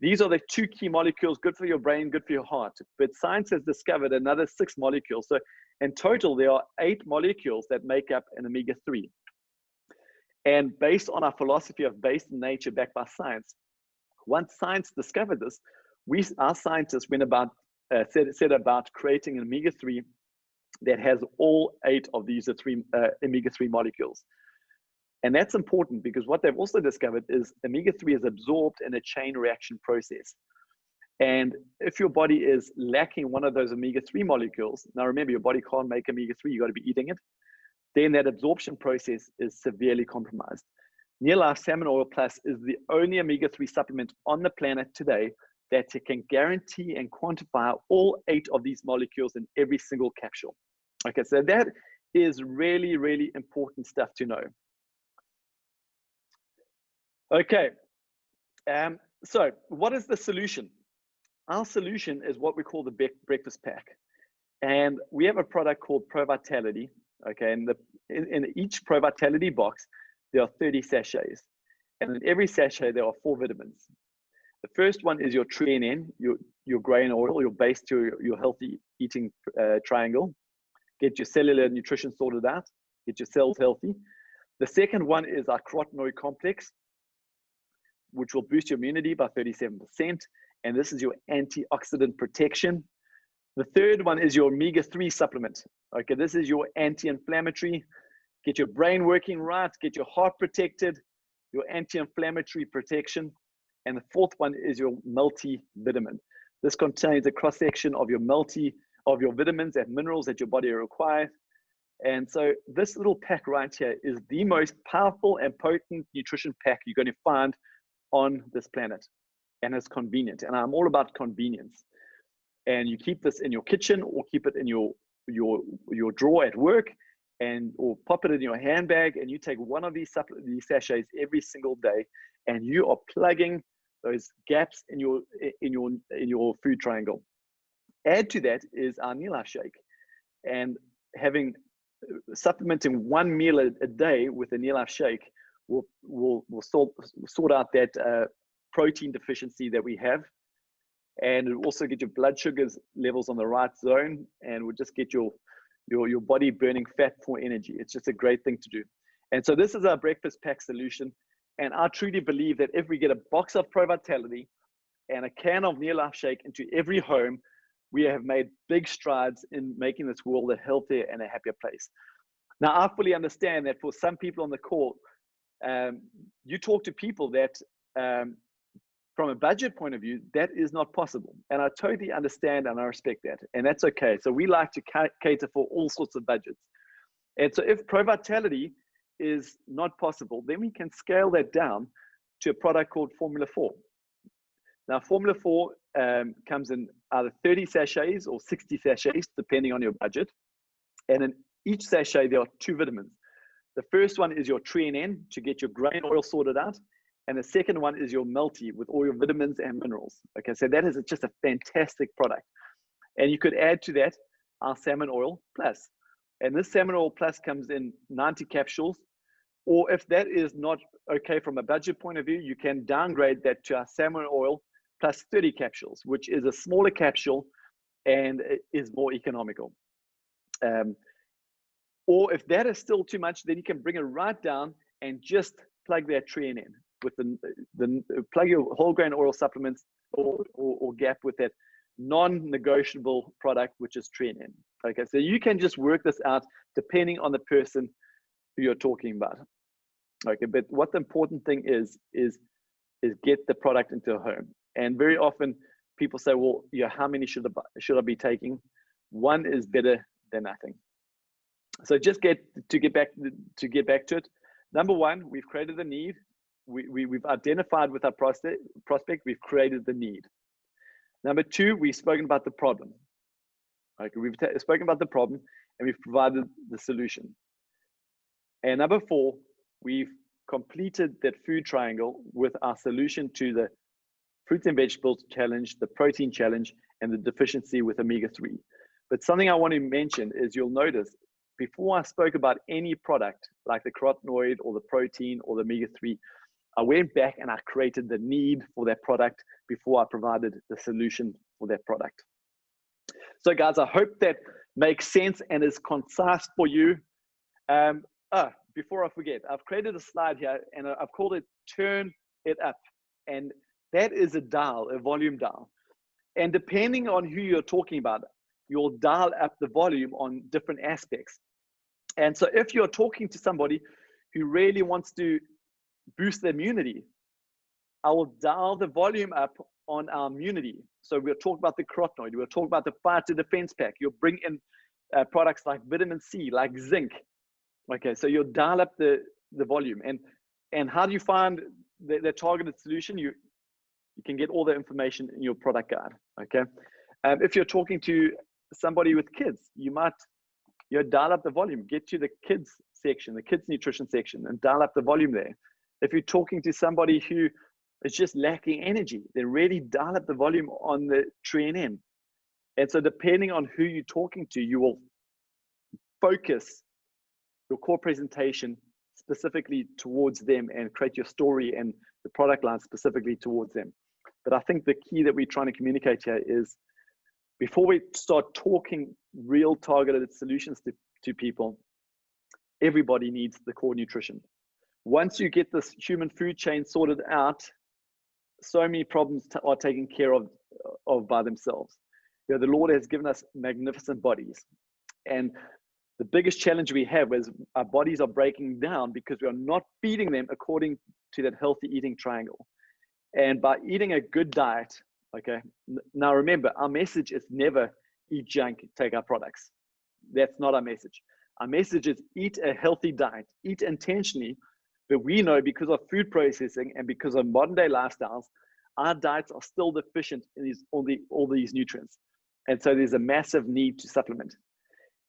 [SPEAKER 1] These are the 2 key molecules, good for your brain, good for your heart. But science has discovered another 6 molecules. So in total, there are 8 molecules that make up an omega-3. And based on our philosophy of based in nature, backed by science, once science discovered this, our scientists went about, said about creating an omega-3 that has all 8 of these omega-3 molecules. And that's important because what they've also discovered is omega-3 is absorbed in a chain reaction process. And if your body is lacking one of those omega-3 molecules, now remember, your body can't make omega-3, you got to be eating it, then that absorption process is severely compromised. Neolife Salmon Oil Plus is the only omega-3 supplement on the planet today that can guarantee and quantify all 8 of these molecules in every single capsule. Okay, so that is really, really important stuff to know. Okay, so what is the solution? Our solution is what we call the breakfast pack. And we have a product called Pro Vitality. Okay, and in each Pro Vitality box, there are 30 sachets. And in every sachet, there are 4 vitamins. The first one is your TrueNN, your grain oil, your base to your healthy eating triangle. Get your cellular nutrition sorted out, get your cells healthy. The second one is our carotenoid complex, which will boost your immunity by 37%. And this is your antioxidant protection. The third one is your omega-3 supplement. Okay, this is your anti-inflammatory. Get your brain working right, get your heart protected, your anti-inflammatory protection. And the fourth one is your multivitamin. This contains a cross-section of your vitamins and minerals that your body requires. And so this little pack right here is the most powerful and potent nutrition pack you're going to find on this planet. And it's convenient. And I'm all about convenience. And you keep this in your kitchen or keep it in your drawer at work, or pop it in your handbag, and you take one of these sachets every single day, and you are plugging those gaps in your food triangle. Add to that is our Knee Life Shake, and having supplementing one meal a day with a Knee Life Shake will sort out that protein deficiency that we have, and it'll also get your blood sugars levels on the right zone, and will just get your body burning fat for energy. It's just a great thing to do. And so this is our breakfast pack solution. And I truly believe that if we get a box of Pro Vitality and a can of Knee Life Shake into every home, we have made big strides in making this world a healthier and a happier place. Now, I fully understand that for some people on the call, you talk to people that from a budget point of view, that is not possible. And I totally understand and I respect that. And that's okay. So we like to cater for all sorts of budgets. And so if Pro Vitality is not possible, then we can scale that down to a product called Formula 4. Now, Formula 4 comes in either 30 sachets or 60 sachets, depending on your budget. And in each sachet, there are 2 vitamins. The first one is your Tree NN to get your grain oil sorted out. And the second one is your Multi with all your vitamins and minerals. Okay, so that is just a fantastic product. And you could add to that our Salmon Oil Plus. And this Salmon Oil Plus comes in 90 capsules. Or if that is not okay from a budget point of view, you can downgrade that to our Salmon Oil Plus 30 capsules, which is a smaller capsule and is more economical. Or if that is still too much, then you can bring it right down and just plug that Tree in with plug your whole grain oil supplements or gap with that non-negotiable product, which is Tree in. Okay, so you can just work this out depending on the person who you're talking about. Okay, but what the important thing is get the product into a home. And very often people say, well, yeah, how many should I be taking? One is better than nothing. So just get back to it. Number one, we've created a need. We've identified with our prospect, we've created the need. Number two, we've spoken about the problem. Okay, we've spoken about the problem and we've provided the solution. And number four, we've completed that food triangle with our solution to the fruits and vegetables challenge, the protein challenge, and the deficiency with omega-3. But something I want to mention is you'll notice before I spoke about any product like the carotenoid or the protein or the omega-3, I went back and I created the need for that product before I provided the solution for that product. So guys, I hope that makes sense and is concise for you. Before I forget, I've created a slide here and I've called it Turn It Up. And that is a dial, a volume dial. And depending on who you're talking about, you'll dial up the volume on different aspects. And so if you're talking to somebody who really wants to boost their immunity, I will dial the volume up on our immunity. So we'll talk about the carotenoid, we'll talk about the fighter defense pack. You'll bring in products like vitamin C, like zinc. Okay, so you'll dial up the volume. And how do you find the targeted solution? You can get all the information in your product guide. Okay, if you're talking to somebody with kids, you dial up the volume, get to the kids section, the kids nutrition section, and dial up the volume there. If you're talking to somebody who is just lacking energy, then really dial up the volume on the Tree NN. And so depending on who you're talking to, you will focus your core presentation specifically towards them and create your story and the product line specifically towards them. But I think the key that we're trying to communicate here is before we start talking real targeted solutions to people, everybody needs the core nutrition. Once you get this human food chain sorted out, so many problems are taken care of by themselves. You know, the Lord has given us magnificent bodies. And the biggest challenge we have is our bodies are breaking down because we are not feeding them according to that healthy eating triangle. And by eating a good diet, okay, now remember, our message is never eat junk, take our products. That's not our message. Our message is eat a healthy diet, eat intentionally, but we know because of food processing and because of modern day lifestyles, our diets are still deficient in all these nutrients. And so there's a massive need to supplement.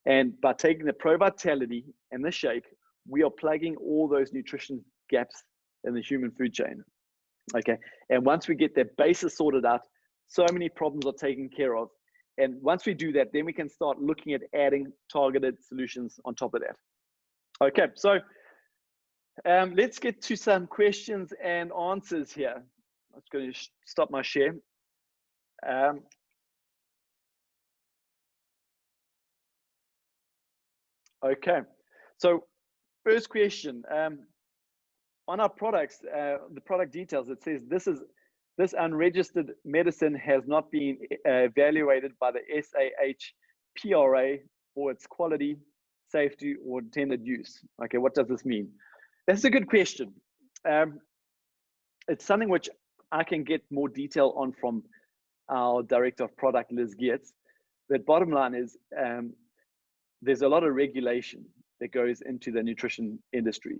[SPEAKER 1] And by taking the Pro Vitality and the shake, we are plugging all those nutrition gaps in the human food chain. Okay. And once we get that basis sorted out, so many problems are taken care of. And once we do that, then we can start looking at adding targeted solutions on top of that. Okay, so let's get to some questions and answers here. I'm just going to stop my share. Okay, so first question. On our products, the product details, it says this unregistered medicine has not been evaluated by the SAHPRA for its quality, safety, or intended use. Okay, what does this mean? That's a good question. It's something which I can get more detail on from our director of product, Liz Geertz. But bottom line is, there's a lot of regulation that goes into the nutrition industry.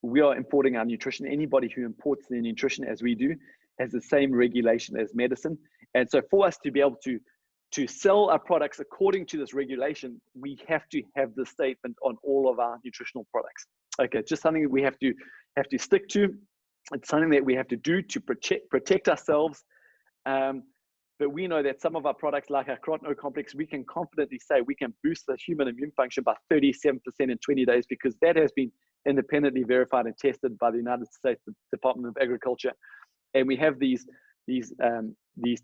[SPEAKER 1] We are importing our nutrition. Anybody who imports their nutrition, as we do, has the same regulation as medicine. And so for us to be able to sell our products according to this regulation, we have to have this statement on all of our nutritional products. Okay, just something that we have to stick to. It's something that we have to do to protect ourselves. But we know that some of our products, like our carotenoid complex, we can confidently say we can boost the human immune function by 37% in 20 days, because that has been independently verified and tested by the United States Department of Agriculture. And we have these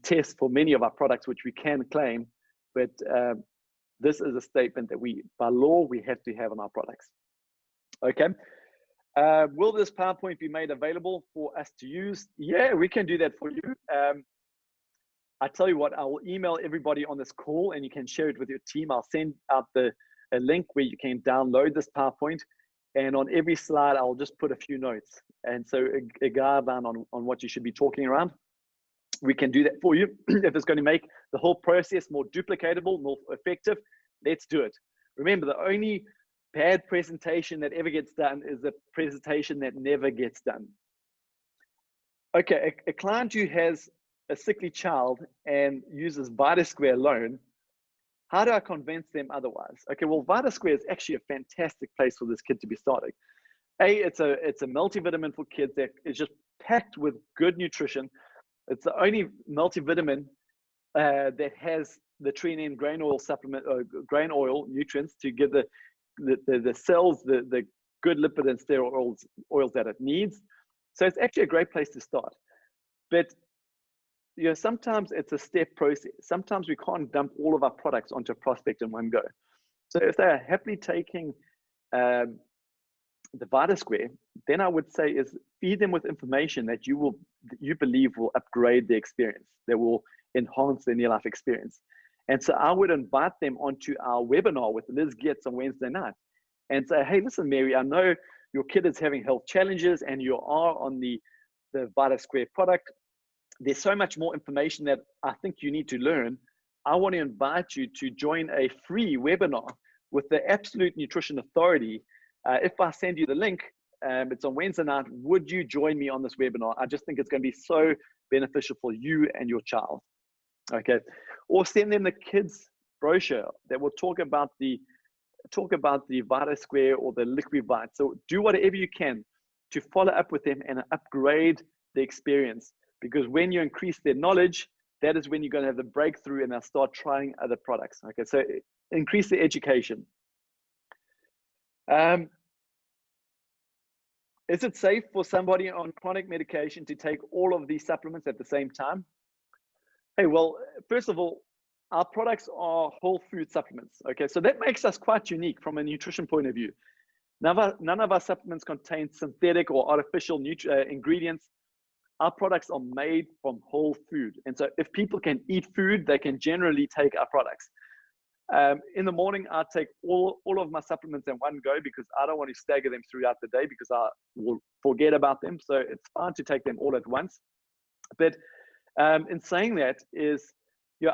[SPEAKER 1] tests for many of our products, which we can claim, but this is a statement that by law, we have to have on our products. Okay. Will this PowerPoint be made available for us to use? Yeah, we can do that for you. I tell you what, I will email everybody on this call and you can share it with your team. I'll send out a link where you can download this PowerPoint, and on every slide, I'll just put a few notes. And so a guideline on what you should be talking around. We can do that for you. If it's going to make the whole process more duplicatable, more effective, let's do it. Remember, the only bad presentation that ever gets done is the presentation that never gets done. Okay, a client who has a sickly child and uses VitaSquare alone, how do I convince them otherwise? Okay, well, VitaSquare is actually a fantastic place for this kid to be starting. It's a multivitamin for kids that is just packed with good nutrition. It's the only multivitamin that has the tree-in grain oil supplement, grain oil nutrients to give the cells the good lipid and steroid oils that it needs. So it's actually a great place to start. But sometimes it's a step process. Sometimes we can't dump all of our products onto a prospect in one go. So if they are happily taking the VitaSquare, then I would say is feed them with information that you believe will upgrade their experience, that will enhance their near life experience. And so I would invite them onto our webinar with Liz Geertz on Wednesday night and say, hey, listen, Mary, I know your kid is having health challenges and you are on the VitaSquare product. There's so much more information that I think you need to learn. I want to invite you to join a free webinar with the absolute nutrition authority. If I send you the link, it's on Wednesday night, would you join me on this webinar? I just think it's going to be so beneficial for you and your child. Okay, or send them the kids brochure that will talk about the VitaSquare or the Liquivite. So do whatever you can to follow up with them and upgrade the experience. Because when you increase their knowledge, that is when you're going to have the breakthrough and they'll start trying other products. Okay, so increase the education. Is it safe for somebody on chronic medication to take all of these supplements at the same time? Hey, well, first of all, our products are whole food supplements. Okay, so that makes us quite unique from a nutrition point of view. None of our supplements contain synthetic or artificial ingredients. Our products are made from whole food. And so if people can eat food, they can generally take our products. In the morning, I take all of my supplements in one go because I don't want to stagger them throughout the day because I will forget about them. So it's fine to take them all at once. But in saying that is,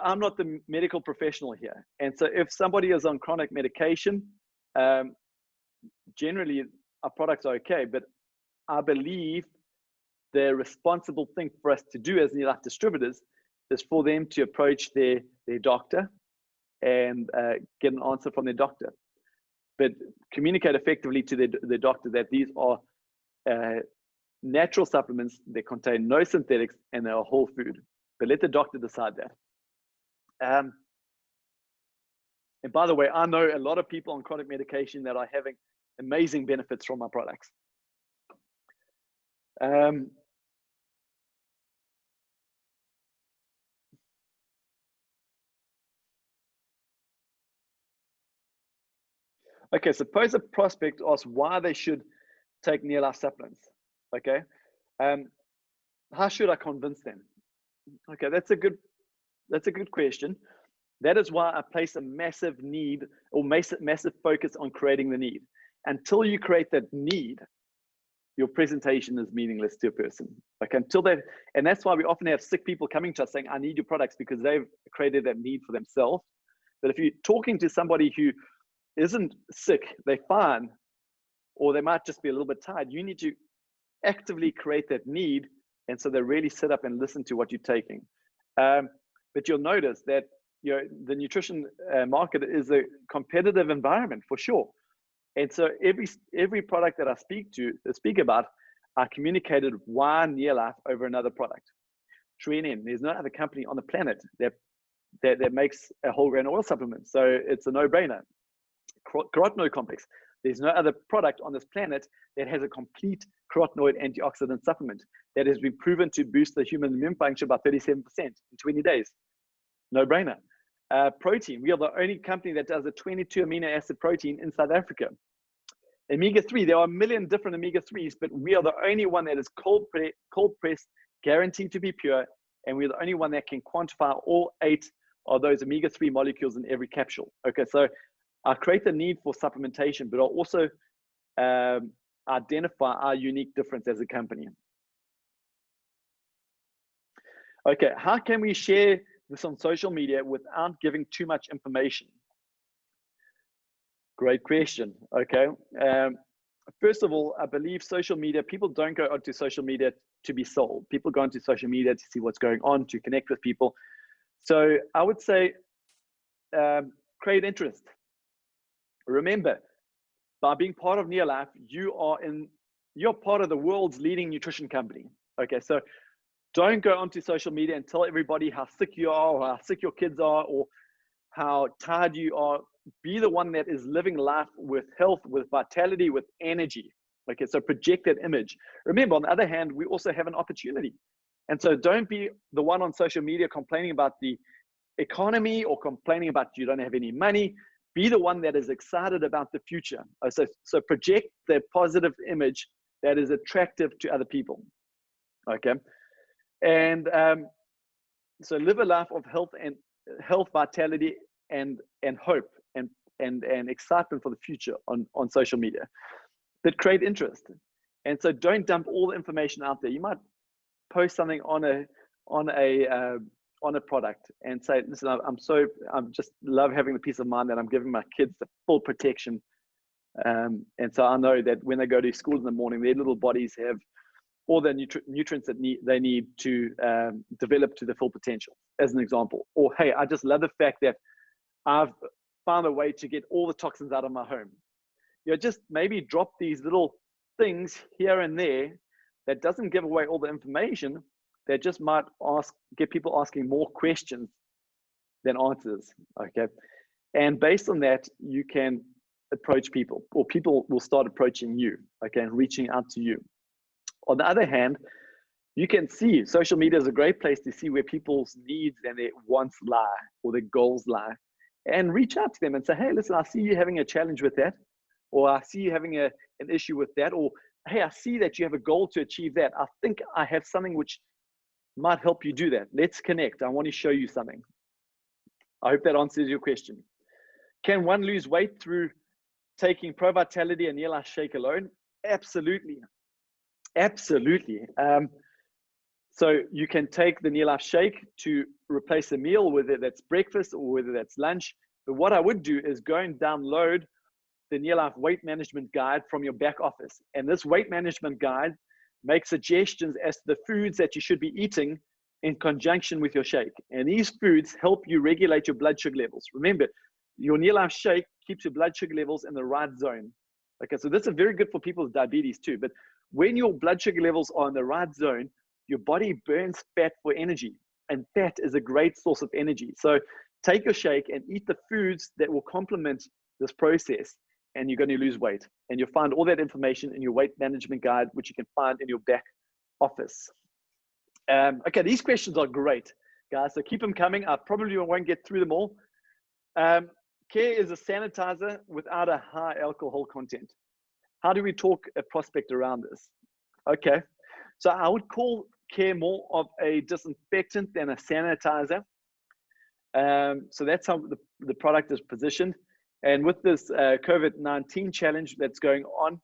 [SPEAKER 1] I'm not the medical professional here. And so if somebody is on chronic medication, generally our products are okay. But I believe the responsible thing for us to do as near life distributors is for them to approach their doctor and get an answer from their doctor, but communicate effectively to the doctor that these are natural supplements that contain no synthetics and they are whole food, but let the doctor decide that. And by the way, I know a lot of people on chronic medication that are having amazing benefits from my products. Okay, suppose a prospect asks why they should take near life supplements. Okay, how should I convince them? Okay, that's a good question. That is why I place a massive need or massive focus on creating the need. Until you create that need, your presentation is meaningless to a person. Like until they, and that's why we often have sick people coming to us saying, I need your products, because they've created that need for themselves. But if you're talking to somebody who isn't sick, they're fine, or they might just be a little bit tired, you need to actively create that need. And so they really sit up and listen to what you're taking. But you'll notice that the nutrition market is a competitive environment for sure. And so every product that I speak about, I communicated why Near Life over another product. TrueNN, there's no other company on the planet that makes a whole grain oil supplement, so it's a no-brainer. Carotenoid complex, there's no other product on this planet that has a complete carotenoid antioxidant supplement that has been proven to boost the human immune function by 37% in 20 days. No-brainer. Protein, we are the only company that does a 22 amino acid protein in South Africa. Omega-3, there are a million different omega-3s, but we are the only one that is cold pressed, guaranteed to be pure, and we're the only one that can quantify all 8 of those omega-3 molecules in every capsule. Okay, so I create the need for supplementation, but I'll also identify our unique difference as a company. Okay, how can we share this on social media without giving too much information? Great question. Okay. First of all, I believe social media, people don't go onto social media to be sold. People go onto social media to see what's going on, to connect with people. So I would say create interest. Remember, by being part of Near Life, you're part of the world's leading nutrition company. Okay, so don't go onto social media and tell everybody how sick you are, or how sick your kids are, or how tired you are. Be the one that is living life with health, with vitality, with energy. Okay, so project that image. Remember, on the other hand, we also have an opportunity. And so don't be the one on social media complaining about the economy or complaining about you don't have any money. Be the one that is excited about the future. So project the positive image that is attractive to other people. Okay. And so live a life of health, vitality, and hope and excitement for the future on social media, but create interest. And so don't dump all the information out there. You might post something on a product and say, listen, I'm just love having the peace of mind that I'm giving my kids the full protection. And so I know that when they go to school in the morning, their little bodies have all the nutrients that they need to develop to their full potential, as an example. Or, hey, I just love the fact that I've found a way to get all the toxins out of my home. Just maybe drop these little things here and there that doesn't give away all the information, that just might get people asking more questions than answers. Okay. And based on that, you can approach people, or people will start approaching you, okay, and reaching out to you. On the other hand, you can see social media is a great place to see where people's needs and their wants lie, or their goals lie, and reach out to them and say, hey, listen, I see you having a challenge with that, or I see you having an issue with that, or hey, I see that you have a goal to achieve that. I think I have something which might help you do that. Let's connect. I want to show you something. I hope that answers your question. Can one lose weight through taking Pro Vitality and Near Life Shake alone? Absolutely. Absolutely. So you can take the Near Life Shake to replace a meal, whether that's breakfast or whether that's lunch. But what I would do is go and download the Near Life Weight Management Guide from your back office. And this weight management guide makes suggestions as to the foods that you should be eating in conjunction with your shake. And these foods help you regulate your blood sugar levels. Remember, your Near Life Shake keeps your blood sugar levels in the right zone. Okay, so this is very good for people with diabetes too. But when your blood sugar levels are in the right zone, your body burns fat for energy. And fat is a great source of energy. So Take your shake and eat the foods that will complement this process, and you're going to lose weight. And you'll find all that information in your weight management guide, which you can find in your back office. Okay, these questions are great, guys, so keep them coming. I probably won't get through them all. Care is a sanitizer without a high alcohol content. How do we talk a prospect around this? Okay, so I would call Care more of a disinfectant than a sanitizer. So that's how the product is positioned. And with this COVID-19 challenge that's going on,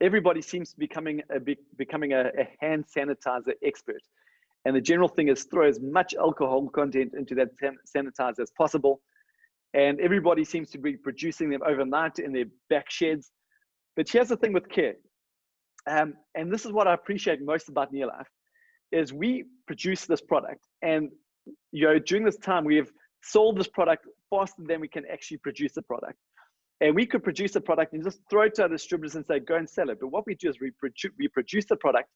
[SPEAKER 1] everybody seems to be becoming a hand sanitizer expert. And the general thing is throw as much alcohol content into that sanitizer as possible. And everybody seems to be producing them overnight in their back sheds. But here's the thing with Care. And this is what I appreciate most about Neolife, is we produce this product. And during this time, we have sold this product faster than we can actually produce the product. And we could produce a product and just throw it to our distributors and say, go and sell it. But what we do is we produce the product,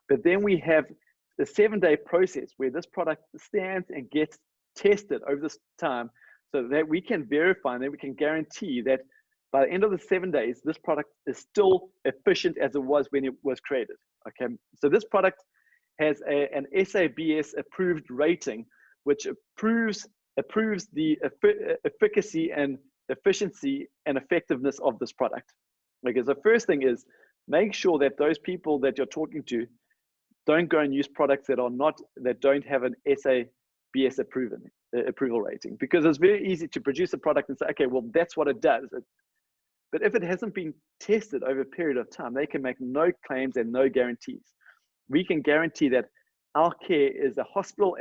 [SPEAKER 1] but then we have the 7-day process where this product stands and gets tested over this time so that we can verify and that we can guarantee that by the end of the 7 days, this product is still efficient as it was when it was created. Okay, so this product has an SABS approved rating, which approves the efficacy and efficiency and effectiveness of this product. Because the first thing is make sure that those people that you're talking to don't go and use products that don't have an SABS approval rating, because it's very easy to produce a product and say, okay, well, that's what it does. But if it hasn't been tested over a period of time, they can make no claims and no guarantees. We can guarantee that our Care is a hospital,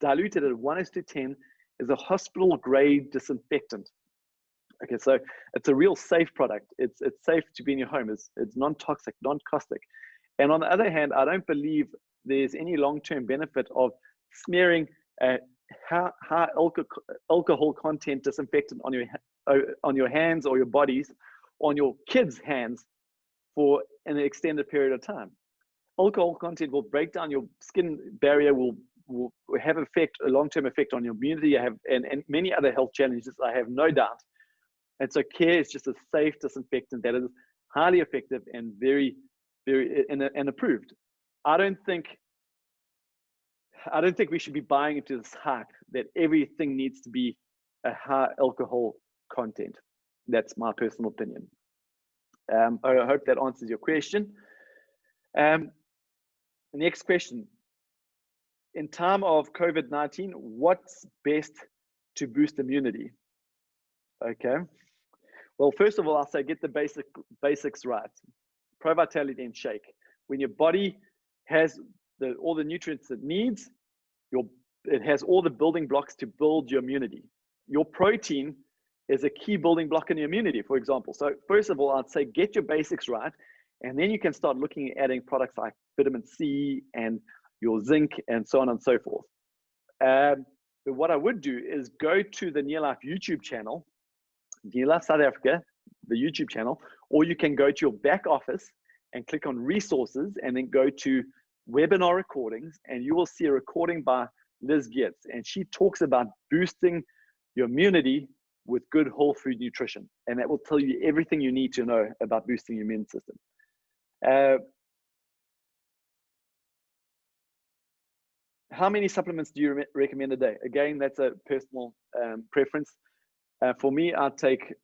[SPEAKER 1] diluted at 1:10, is a hospital grade disinfectant. Okay, so it's a real safe product. It's safe to be in your home. It's non-toxic, non-caustic. And on the other hand, I don't believe there's any long-term benefit of smearing a high alcohol content disinfectant on your hands or your bodies, on your kids' hands for an extended period of time. Alcohol content will break down your skin barrier, will have a long-term effect on your immunity, and many other health challenges, I have no doubt. And so Care is just a safe disinfectant that is highly effective and very, very and approved. I don't think we should be buying into this hype that everything needs to be a high alcohol content. That's my personal opinion. I hope that answers your question. Next question. In time of COVID-19, what's best to boost immunity? Okay. Well, first of all, I'll say get the basics right. Pro Vitality and shake. When your body has all the nutrients it needs, it has all the building blocks to build your immunity. Your protein is a key building block in your immunity, for example. So first of all, I'd say get your basics right, and then you can start looking at adding products like vitamin C and your zinc and so on and so forth. But what I would do is go to the Neolife YouTube channel, Neolife South Africa, the YouTube channel, or you can go to your back office and click on resources and then go to webinar recordings, and you will see a recording by Liz Geertz, and she talks about boosting your immunity with good whole food nutrition, and that will tell you everything you need to know about boosting your immune system. How many supplements do you recommend a day? Again, that's a personal preference. For me, I take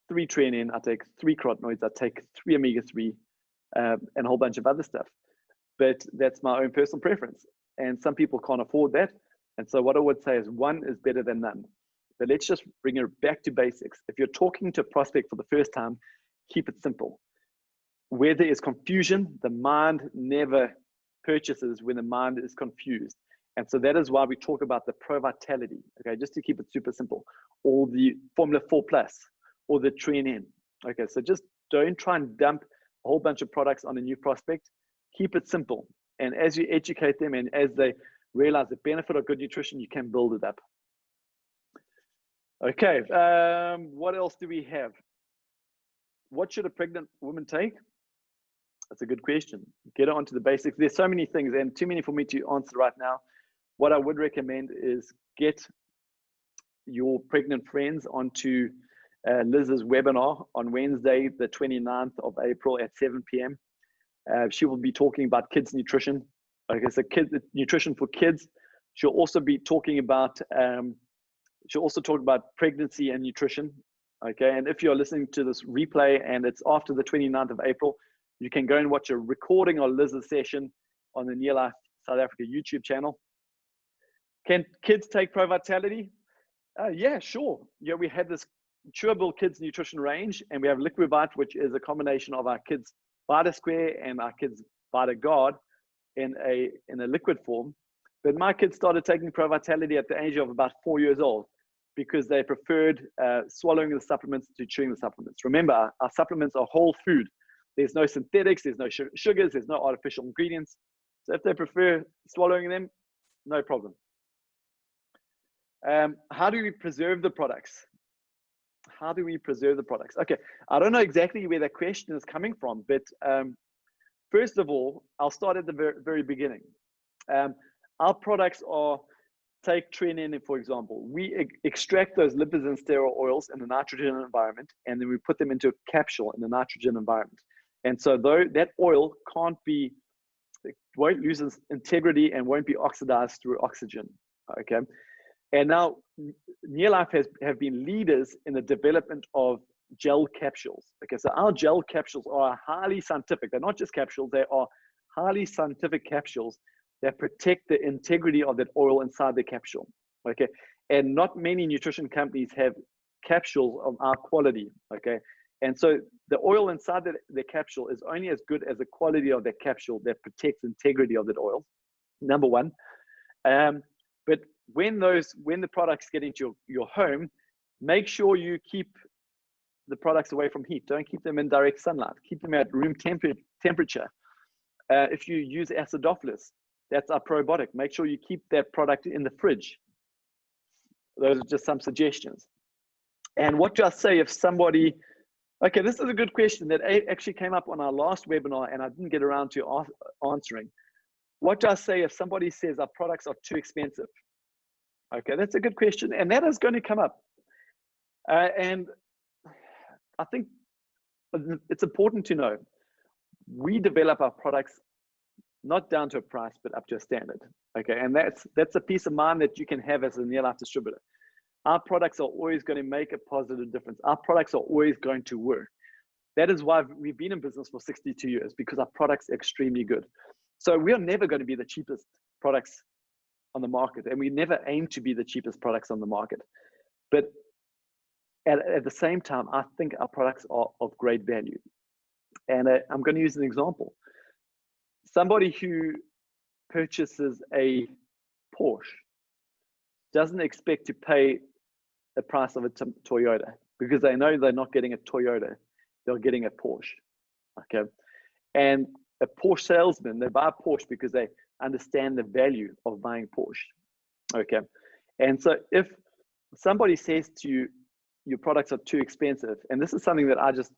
[SPEAKER 1] 3 treonine, I take 3 carotenoids, I take 3 omega-3, and a whole bunch of other stuff. But that's my own personal preference. And some people can't afford that. And so what I would say is 1 is better than none. But let's just bring it back to basics. If you're talking to a prospect for the first time, keep it simple. Where there is confusion, the mind never purchases when the mind is confused. And so that is why we talk about the Pro Vitality, okay, just to keep it super simple, or the Formula 4 Plus, or the treonine. Okay, so just don't try and dump a whole bunch of products on a new prospect. Keep it simple. And as you educate them and as they realize the benefit of good nutrition, you can build it up. Okay, what else do we have? What should a pregnant woman take? That's a good question. Get onto the basics. There's so many things and too many for me to answer right now. What I would recommend is get your pregnant friends onto Liz's webinar on Wednesday, the 29th of April at 7 p.m. She will be talking about kids nutrition. Okay, so nutrition for kids. She'll also be talking about pregnancy and nutrition. Okay, and if you're listening to this replay and it's after the 29th of April, you can go and watch a recording of Liz's session on the Near Life South Africa YouTube channel. Can kids take Pro Vitality? Yeah, sure. Yeah, we have this chewable kids nutrition range, and we have Liquivite, which is a combination of our kids Vita Square and our kids Vita Guard in a liquid form. But my kids started taking Pro Vitality at the age of about 4 years old because they preferred swallowing the supplements to chewing the supplements. Remember, our supplements are whole food. There's no synthetics, there's no sugars, there's no artificial ingredients. So if they prefer swallowing them, no problem. How do we preserve the products? How do we preserve the products? Okay, I don't know exactly where that question is coming from, but first of all, I'll start at the very beginning. Our products are, take treanin, for example. We extract those lipids and sterile oils in the nitrogen environment, and then we put them into a capsule in the nitrogen environment. And so though that oil won't lose its integrity and won't be oxidized through oxygen, okay? And now Near Life have been leaders in the development of gel capsules. Okay, so our gel capsules are highly scientific. They're not just capsules, they are highly scientific capsules that protect the integrity of that oil inside the capsule. Okay, and not many nutrition companies have capsules of our quality. Okay, and so the oil inside the capsule is only as good as the quality of that capsule that protects the integrity of that oil, number one. But when the products get into your home, make sure you keep the products away from heat. Don't keep them in direct sunlight. Keep them at room temperature. If you use acidophilus, that's our probiotic. Make sure you keep that product in the fridge. Those are just some suggestions. And what do I say if somebody, okay, this is a good question that actually came up on our last webinar and I didn't get around to answering. What do I say if somebody says our products are too expensive? Okay, that's a good question, and that is going to come up. And I think it's important to know we develop our products not down to a price, but up to a standard. Okay, and that's a peace of mind that you can have as a Near Life distributor. Our products are always going to make a positive difference. Our products are always going to work. That is why we've been in business for 62 years, because our products are extremely good. So we are never going to be the cheapest products on the market, and we never aim to be the cheapest products on the market. But at the same time, I think our products are of great value. And I'm going to use an example. Somebody who purchases a Porsche doesn't expect to pay the price of a Toyota, because they know they're not getting a Toyota, they're getting a Porsche. Okay, and a Porsche salesman, they buy a Porsche because they understand the value of buying Porsche. Okay, and so if somebody says to you, your products are too expensive, and this is something that I just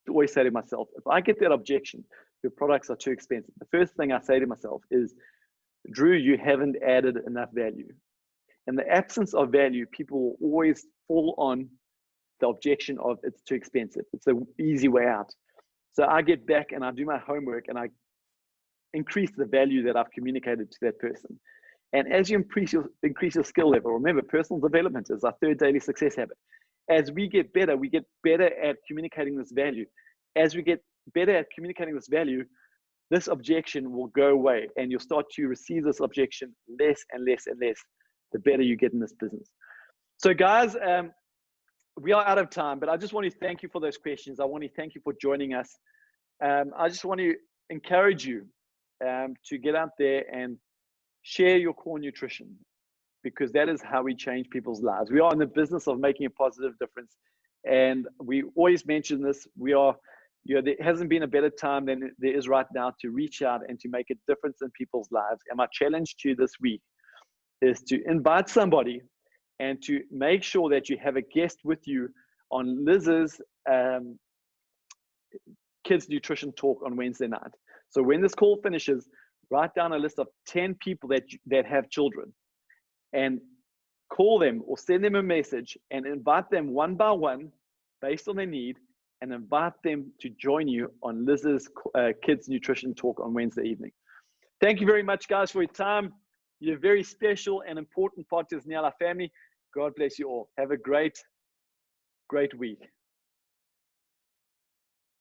[SPEAKER 1] always say to myself, if I get that objection, your products are too expensive, the first thing I say to myself is, Drew, you haven't added enough value. In the absence of value, people will always fall on the objection of it's too expensive. It's an easy way out. So I get back and I do my homework and I increase the value that I've communicated to that person. And as you increase your skill level, remember, personal development is our third daily success habit. As we get better at communicating this value. As we get better at communicating this value, this objection will go away, and you'll start to receive this objection less and less and less, the better you get in this business. So guys, we are out of time, but I just want to thank you for those questions. I want to thank you for joining us. I just want to encourage you to get out there and share your core nutrition, because that is how we change people's lives. We are in the business of making a positive difference. And we always mention this. We are, there hasn't been a better time than there is right now to reach out and to make a difference in people's lives. And my challenge to you this week is to invite somebody and to make sure that you have a guest with you on Liz's Kids Nutrition Talk on Wednesday night. So when this call finishes, write down a list of 10 people that have children and call them or send them a message and invite them one by one based on their need, and invite them to join you on Liz's Kids Nutrition Talk on Wednesday evening. Thank you very much, guys, for your time. You're a very special and important part of the Niala family. God bless you all. Have a great week.